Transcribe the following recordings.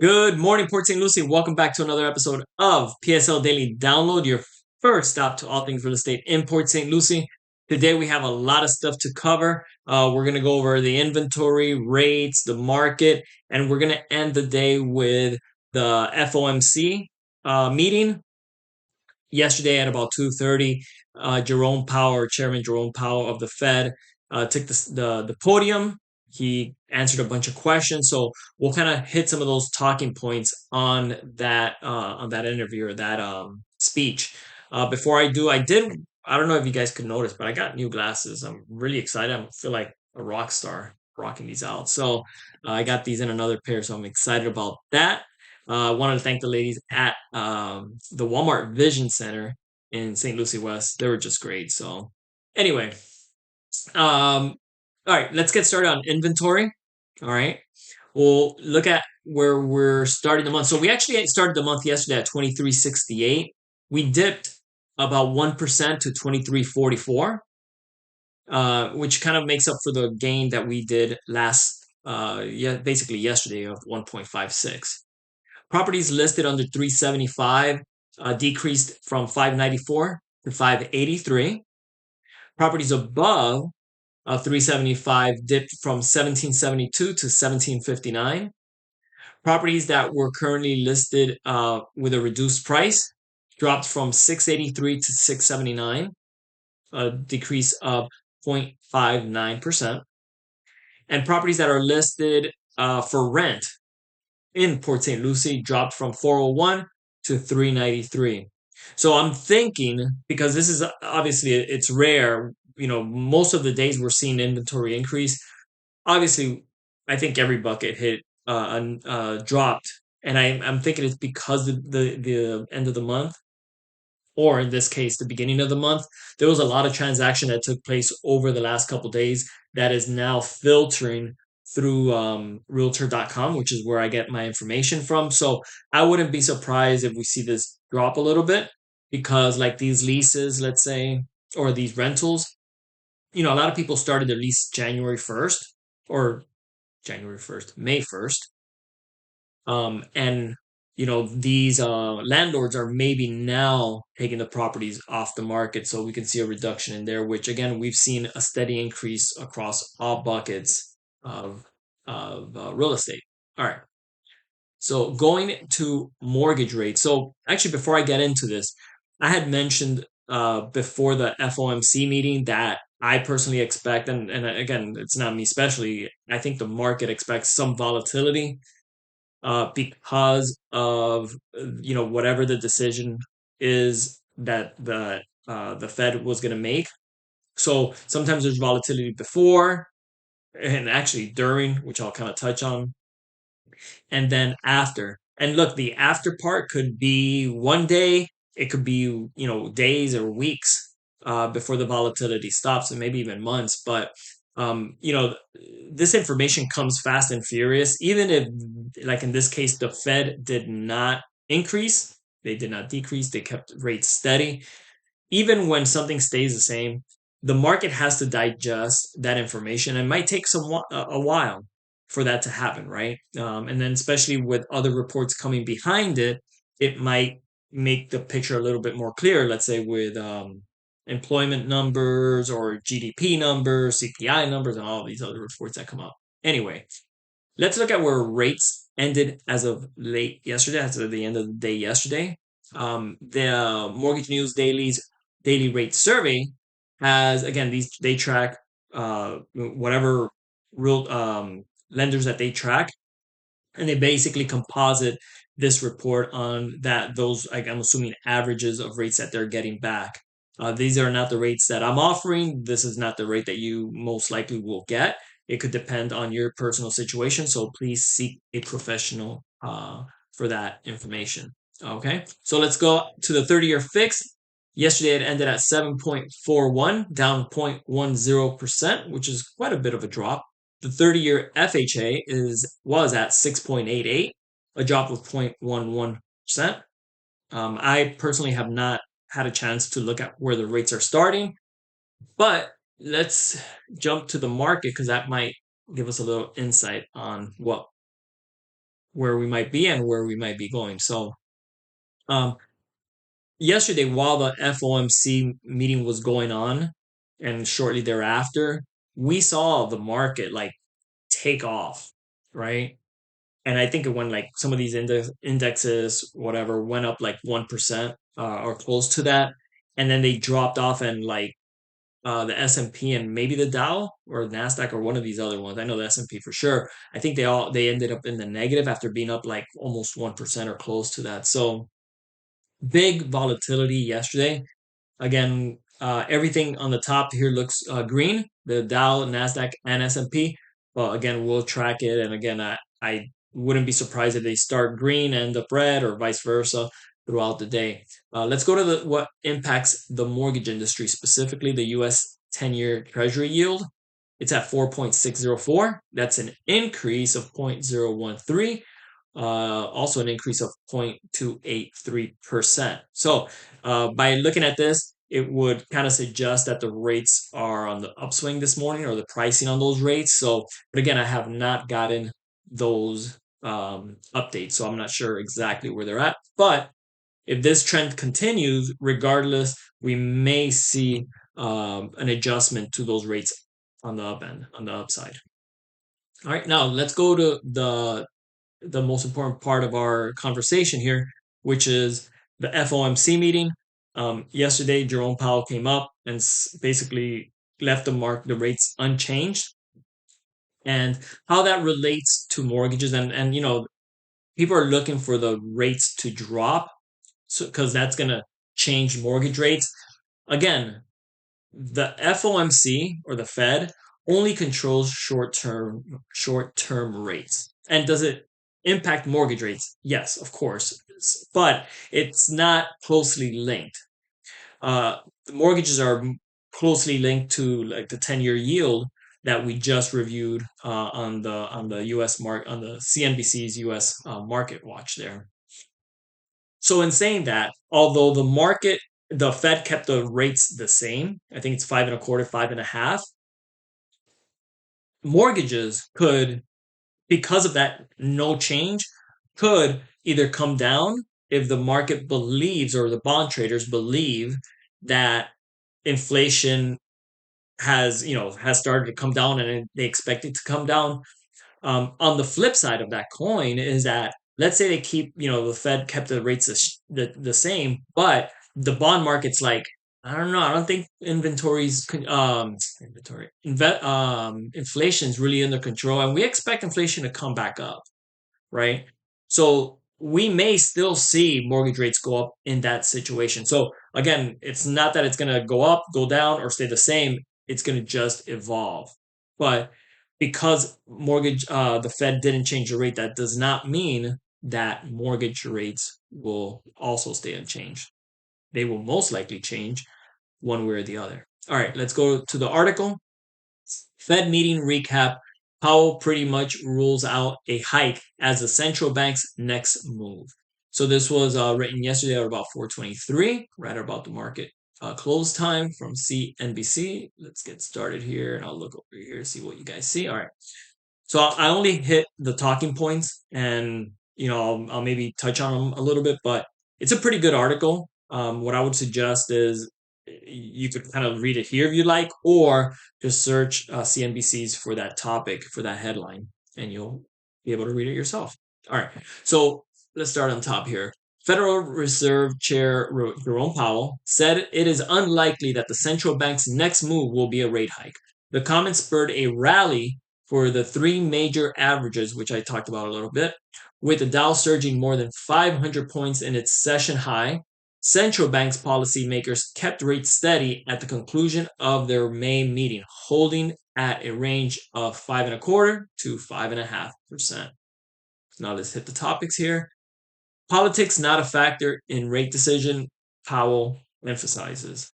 Good morning, Port St. Lucie. Welcome back to another episode of PSL Daily Download, your first stop to all things real estate in Port St. Lucie. Today we have a lot of stuff to cover. We're going to go over the inventory, rates, the market, and we're going to end the day with the FOMC meeting yesterday at about 2:30. Chairman Jerome Powell of the Fed, took the podium. He answered a bunch of questions, so we'll kind of hit some of those talking points on that interview or that speech. Before I do, I don't know if you guys could notice, but I got new glasses. I'm really excited. I feel like a rock star rocking these out. So I got these in another pair, so I'm excited about that. I wanted to thank the ladies at the Walmart Vision Center in St. Lucie West. They were just great. So, anyway, all right, let's get started on inventory. All right, we'll look at where we're starting the month. So, we actually started the month yesterday at 2368. We dipped about 1% to 2344, which kind of makes up for the gain that we did basically yesterday of 1.56. Properties listed under 375 decreased from 594 to 583. Properties above 375 dipped from 1772 to 1759. Properties that were currently listed with a reduced price dropped from 683 to 679, a decrease of 0.59%. And properties that are listed for rent in Port St. Lucie dropped from 401 to 393. So I'm thinking, because this is obviously it's rare, most of the days we're seeing inventory increase. Obviously, I think every bucket hit dropped, and I'm thinking it's because the end of the month, or in this case, the beginning of the month, there was a lot of transaction that took place over the last couple days that is now filtering through realtor.com, which is where I get my information from. So I wouldn't be surprised if we see this drop a little bit because, like these leases, let's say, or these rentals, a lot of people started their lease January 1st or January 1st, May 1st. And these landlords are maybe now taking the properties off the market, so we can see a reduction in there. Which again, we've seen a steady increase across all buckets of real estate. All right. So going to mortgage rates. So actually, before I get into this, I had mentioned before the FOMC meeting that I personally expect, and again, it's not me especially. I think the market expects some volatility because of whatever the decision is that the Fed was going to make. So sometimes there's volatility before and actually during, which I'll kind of touch on, and then after. And look, the after part could be one day, it could be days or weeks before the volatility stops, and maybe even months. But this information comes fast and furious. Even if, like in this case, the Fed did not increase, they did not decrease, they kept rates steady. Even when something stays the same, the market has to digest that information. It might take a while for that to happen, right? And then especially with other reports coming behind it, it might make the picture a little bit more clear. Let's say with employment numbers or GDP numbers, CPI numbers, and all of these other reports that come up. Anyway, let's look at where rates ended as of late yesterday, as of the end of the day yesterday. The Mortgage News Daily's daily rate survey has, again, they track whatever real lenders that they track, and they basically composite this report on those, like, I'm assuming, averages of rates that they're getting back. These are not the rates that I'm offering. This is not the rate that you most likely will get. It could depend on your personal situation, so please seek a professional for that information. Okay, so let's go to the 30-year fix. Yesterday it ended at 7.41, down 0.10%, which is quite a bit of a drop. The 30-year FHA was at 6.88, a drop of 0.11%. I personally have not had a chance to look at where the rates are starting, but let's jump to the market because that might give us a little insight on what where we might be and where we might be going. So um, yesterday, while the FOMC meeting was going on, and shortly thereafter, we saw the market like take off, right? And I think it went like some of these indexes, whatever, went up like 1% or close to that, and then they dropped off, and like the S&P and maybe the Dow or Nasdaq or one of these other ones. I know the S&P for sure. I think they ended up in the negative after being up like almost 1% or close to that. So big volatility yesterday. Again, everything on the top here looks green. The Dow, Nasdaq, and S&P. Well, again, we'll track it, and again, I wouldn't be surprised if they start green, end up red, or vice versa throughout the day. Let's go to what impacts the mortgage industry, specifically the U.S. 10-year Treasury yield. It's at 4.604. That's an increase of 0.013, also an increase of 0.283%. So by looking at this, it would kind of suggest that the rates are on the upswing this morning, or the pricing on those rates. So, but again, I have not gotten those updates, so I'm not sure exactly where they're at. But if this trend continues, regardless, we may see an adjustment to those rates on the up end, on the upside. All right, now let's go to the most important part of our conversation here, which is the FOMC meeting. Yesterday, Jerome Powell came up and basically left the rates unchanged, and how that relates to mortgages. And people are looking for the rates to drop, so because that's going to change mortgage rates. Again, the FOMC or the Fed only controls short term rates. And does it impact mortgage rates? Yes, of course, but it's not closely linked. The mortgages are closely linked to like the 10-year yield that we just reviewed on the U.S. market, on the CNBC's U.S. Market Watch there. So in saying that, although the Fed kept the rates the same, I think it's 5.25, 5.5. Mortgages could, because of that no change, could either come down if the market believes, or the bond traders believe, that inflation has started to come down, and they expect it to come down. On the flip side of that coin is that, let's say they keep, the Fed kept the rates the same, but the bond market's like, I don't know, I don't think inflation's really under control, and we expect inflation to come back up, right? So we may still see mortgage rates go up in that situation. So again, it's not that it's going to go up, go down, or stay the same. It's going to just evolve. But because the Fed didn't change the rate, that does not mean that mortgage rates will also stay unchanged. They will most likely change one way or the other. All right, let's go to the article. Fed meeting recap. Powell pretty much rules out a hike as the central bank's next move. So this was written yesterday at about 4:23, right about the market close time from CNBC. Let's get started here, and I'll look over here, see what you guys see. All right. So I only hit the talking points, and I'll maybe touch on them a little bit, but it's a pretty good article. What I would suggest is you could kind of read it here if you like, or just search CNBC's for that topic, for that headline, and you'll be able to read it yourself. All right. So let's start on top here. Federal Reserve Chair Jerome Powell said it is unlikely that the central bank's next move will be a rate hike. The comments spurred a rally for the three major averages, which I talked about a little bit, with the Dow surging more than 500 points in its session high. Central banks policymakers kept rates steady at the conclusion of their May meeting, holding at a range of 5.25 to 5.5%. Now let's hit the topics here. Politics not a factor in rate decision, Powell emphasizes.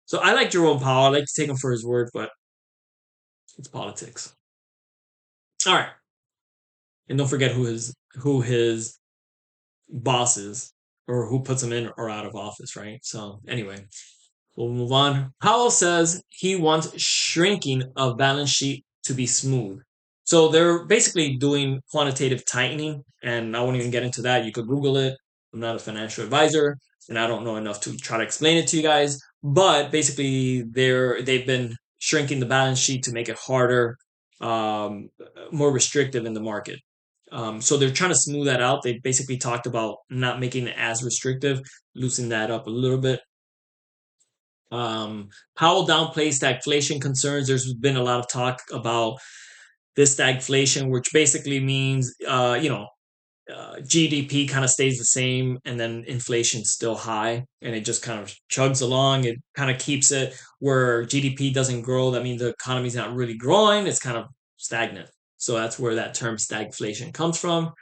So I like Jerome Powell. I like to take him for his word, but it's politics. All right. And don't forget who his boss is, or who puts him in or out of office, right? So anyway, we'll move on. Powell says he wants shrinking of balance sheet to be smooth. So they're basically doing quantitative tightening, and I won't even get into that. You could Google it. I'm not a financial advisor, and I don't know enough to try to explain it to you guys. But basically, they've been shrinking the balance sheet to make it harder, um, more restrictive in the market. So they're trying to smooth that out. They basically talked about not making it as restrictive, loosening that up a little bit. Powell downplays stagflation concerns. There's been a lot of talk about this stagflation, which basically means, GDP kind of stays the same and then inflation's still high and it just kind of chugs along. It kind of keeps it where GDP doesn't grow. That means the economy's not really growing. It's kind of stagnant. So that's where that term stagflation comes from.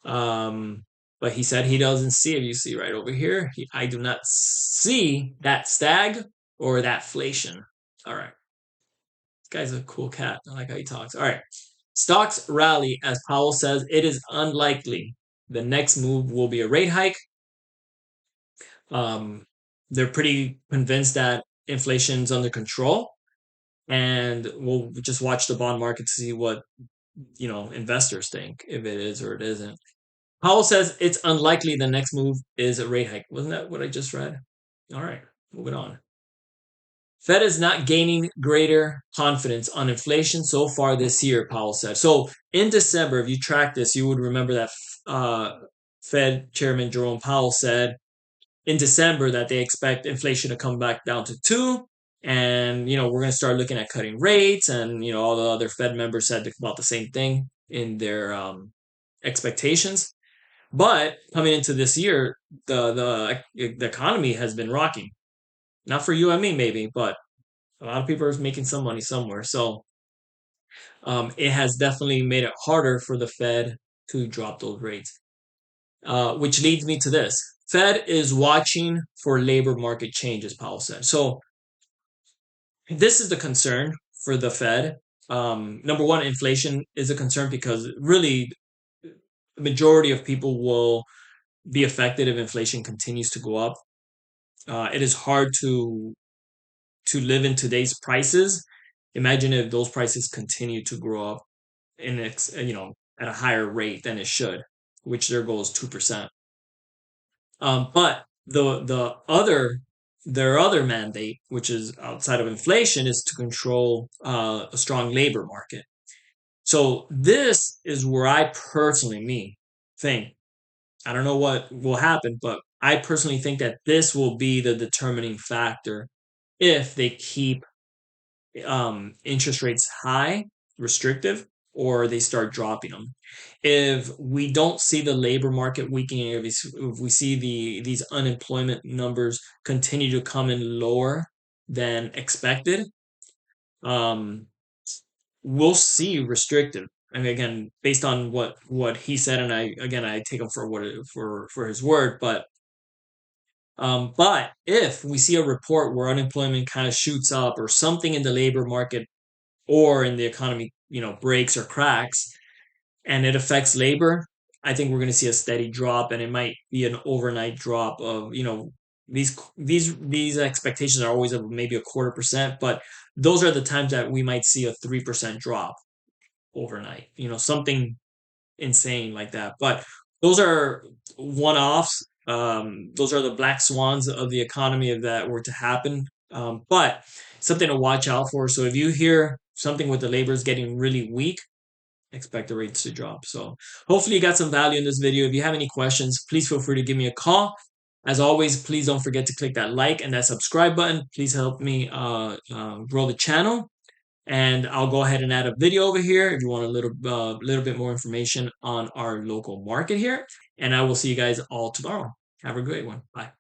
Um, but he said he doesn't see it. You see right over here. I do not see that stag or that flation. All right. This guy's a cool cat. I like how he talks. All right. Stocks rally as Powell says it is unlikely the next move will be a rate hike. Um, they're pretty convinced that inflation's under control, and we'll just watch the bond market to see what investors think if it is or it isn't. Powell says it's unlikely the next move is a rate hike. Wasn't that what I just read? All right, moving on. Fed is not gaining greater confidence on inflation so far this year, Powell said. So in December, if you track this, you would remember that Fed Chairman Jerome Powell said in December that they expect inflation to come back down to 2. And, we're going to start looking at cutting rates. And, all the other Fed members said about the same thing in their expectations. But coming into this year, the economy has been rocking. Not for you and me, maybe, but a lot of people are making some money somewhere. So it has definitely made it harder for the Fed to drop those rates. Which leads me to this. Fed is watching for labor market changes, Powell said. So this is the concern for the Fed. Number one, inflation is a concern because really the majority of people will be affected if inflation continues to go up. It is hard to live in today's prices. Imagine if those prices continue to grow up at a higher rate than it should, which their goal is 2%. But their other mandate, which is outside of inflation, is to control a strong labor market. So this is where I personally think, I don't know what will happen, but I personally think that this will be the determining factor if they keep interest rates high, restrictive, or they start dropping them. If we don't see the labor market weakening, if we see these unemployment numbers continue to come in lower than expected, um, we'll see restrictive. And again, based on what he said, and I take him for for his word, but if we see a report where unemployment kind of shoots up or something in the labor market or in the economy, breaks or cracks, and it affects labor, I think we're going to see a steady drop, and it might be an overnight drop of, these expectations are always of maybe 0.25%, but those are the times that we might see a 3% drop overnight, something insane like that. But those are one-offs. Those are the black swans of the economy if that were to happen. But something to watch out for. So if you hear something with the labor is getting really weak, expect the rates to drop. So hopefully you got some value in this video. If you have any questions, please feel free to give me a call. As always, please don't forget to click that like and that subscribe button. Please help me grow the channel. And I'll go ahead and add a video over here if you want a little bit more information on our local market here. And I will see you guys all tomorrow. Have a great one. Bye.